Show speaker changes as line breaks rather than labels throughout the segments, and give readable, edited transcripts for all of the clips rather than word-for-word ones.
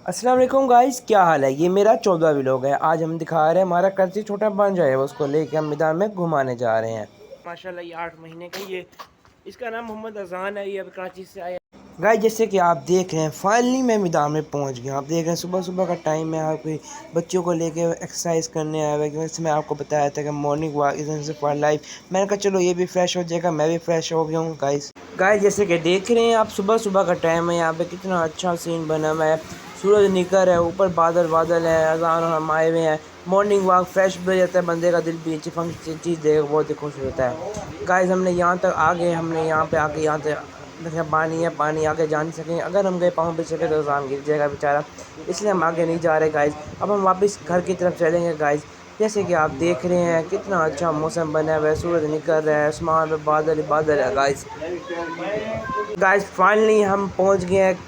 अस्सलाम वालेकुम गाइस, क्या हाल है। ये मेरा 14वां व्लॉग है। आज हम दिखा रहे हैं हमारा कर्जी छोटा बन जाए, उसको लेके हम मैदान में घुमाने जा रहे हैं। माशाल्लाह ये 8 महीने का ये इसका नाम मोहम्मद अजान है। ये अब कराची से आया। गाइस जैसे कि आप देख रहे हैं फाइनली मैं मैदान में पहुंच गया। आप देख रहे हैं सुबह सुबह का टाइम है। आपके बच्चों को लेके एक्सरसाइज करने आया हुआ है। वैसे मैं आपको बताया था कि morning walk is for life. मैंने कहा चलो ये भी फ्रेश हो जाएगा, मैं भी फ्रेश हो गया हूँ। गाइस जैसे कि देख रहे हैं आप सुबह सुबह का टाइम है। यहाँ पे कितना अच्छा सीन बना हुआ है। सूरज निकल रहा है, ऊपर बादल बादल है, अजान और हम आए हुए हैं। मॉर्निंग वॉक फ्रेश भी हो जाता है बंदे का, दिल भी अच्छी फंक्शन चीज़ देख बहुत ही खुश होता है। गाइस हमने यहाँ तक आ गए, हमने यहाँ पे आके यहाँ से देखा पानी है, पानी आगे जा नहीं सकेंगे। अगर हम गए पाँव पे सके तो अजान गिर जाएगा बेचारा, इसलिए हम आगे नहीं जा रहे गाइस। अब हम वापस घर की तरफ चलेंगे गाइस। जैसे कि आप देख रहे हैं कितना अच्छा मौसम बना हुआ है, सूरज निकल रहा है, आसमान पे बादल ही बादल है गाइस। गाइस फाइनली हम पहुंच गए हैं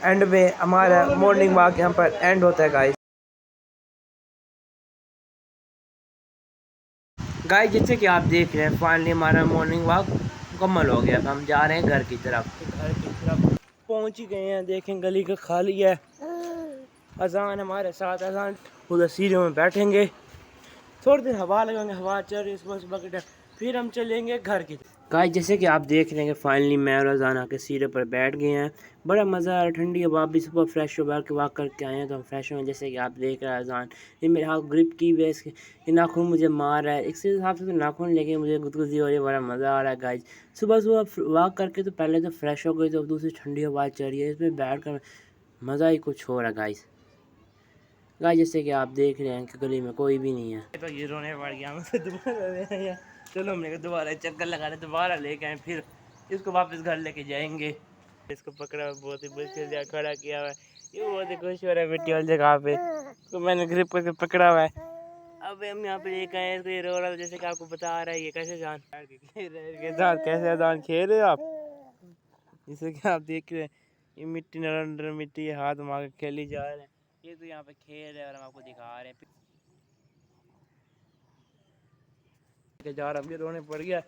एंड में। हमारा मॉर्निंग वॉक यहाँ पर एंड होता है गाइस। जैसे कि आप देख रहे हैं फाइनली हमारा मॉर्निंग वॉक मुकम्मल हो गया। अब हम जा रहे हैं घर की तरफ। घर की तरफ पहुंच ही गए हैं। देखें गली का खाली है। अजान हमारे साथ, अजान उधर सीढ़ियों में बैठेंगे, थोड़ी देर हवा लगाएंगे, हवा चल रही है सुबह सुबह के टाइम, फिर हम चलेंगे घर की। गाइस जैसे कि आप देख रहे हैं फाइनली मैं और अजाना के सीढ़े पर बैठ गए हैं। बड़ा मज़ा आ रहा है, ठंडी हवा भी। सुबह फ्रेश हो के वॉक करके आए हैं तो हम फ्रेश हुए। जैसे कि आप देख रहे हैं अजान ये मेरे हाथ ग्रिप की वजह से ये नाखून मुझे मार रहा है। इस हिसाब से तो नाखून लेके मुझे गुदगुदी हो रही है, बड़ा मज़ा आ रहा है गाइस। सुबह सुबह वॉक करके तो पहले तो फ्रेश हो गई, तो दूसरी ठंडी हवा चल रही है, इसमें बैठ कर मज़ा ही कुछ हो रहा है गाइस। जैसे कि आप देख रहे हैं कि गली में कोई भी नहीं है। तो ये रोने पड़ गया मुझे दोबारा। चलो हमने दोबारा चक्कर लगा रहे, दोबारा लेके आए, फिर इसको वापस घर लेके जाएंगे। इसको पकड़ा हुआ बहुत ही मुश्किल से खड़ा किया हुआ है। ये बहुत ही खुश हो रहा है मिट्टी वाली जगह पे, तो मैंने ग्रिप करके पकड़ा हुआ है। अब हम यहाँ पे लेके आए तो ये रो रहा है। जैसे कि आपको बता रहा है ये कैसे जान के साथ कैसे जान खेल रहे हो आप। जैसे कि आप देख रहे हैं ये मिट्टी नरम मिट्टी हाथ मार के खेली जा रहे हैं। ये तो यहाँ पे खेल है और हम आपको दिखा रहे हैं जा रहा है। रोने पड़ गया।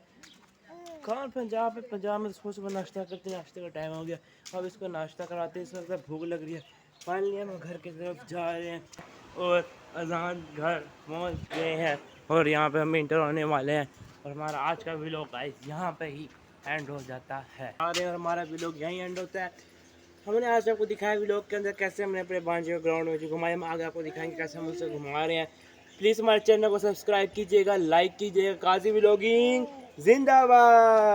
खान पंजाब में सुबह सुबह नाश्ता करते, नाश्ते का टाइम हो गया। अब इसको नाश्ता कराते, इस वक्त भूख लग रही है। फाइनली हम घर की तरफ जा रहे हैं और अजान घर पहुँच गए हैं और यहाँ पे हम इंटर होने वाले हैं। और हमारा आज का व्लॉग गाइस यहाँ पे ही एंड हो जाता है। और हमारा व्लॉग यहीं एंड होता है। हमने आज आपको दिखाया व्लॉग के अंदर कैसे हमने अपने भांजे ग्राउंड में जो घुमाए, हम आगे आपको दिखाएंगे कैसे हम उससे घुमा रहे हैं। प्लीज़ हमारे चैनल को सब्सक्राइब कीजिएगा, लाइक कीजिएगा। काजी व्लॉगिंग जिंदाबाद।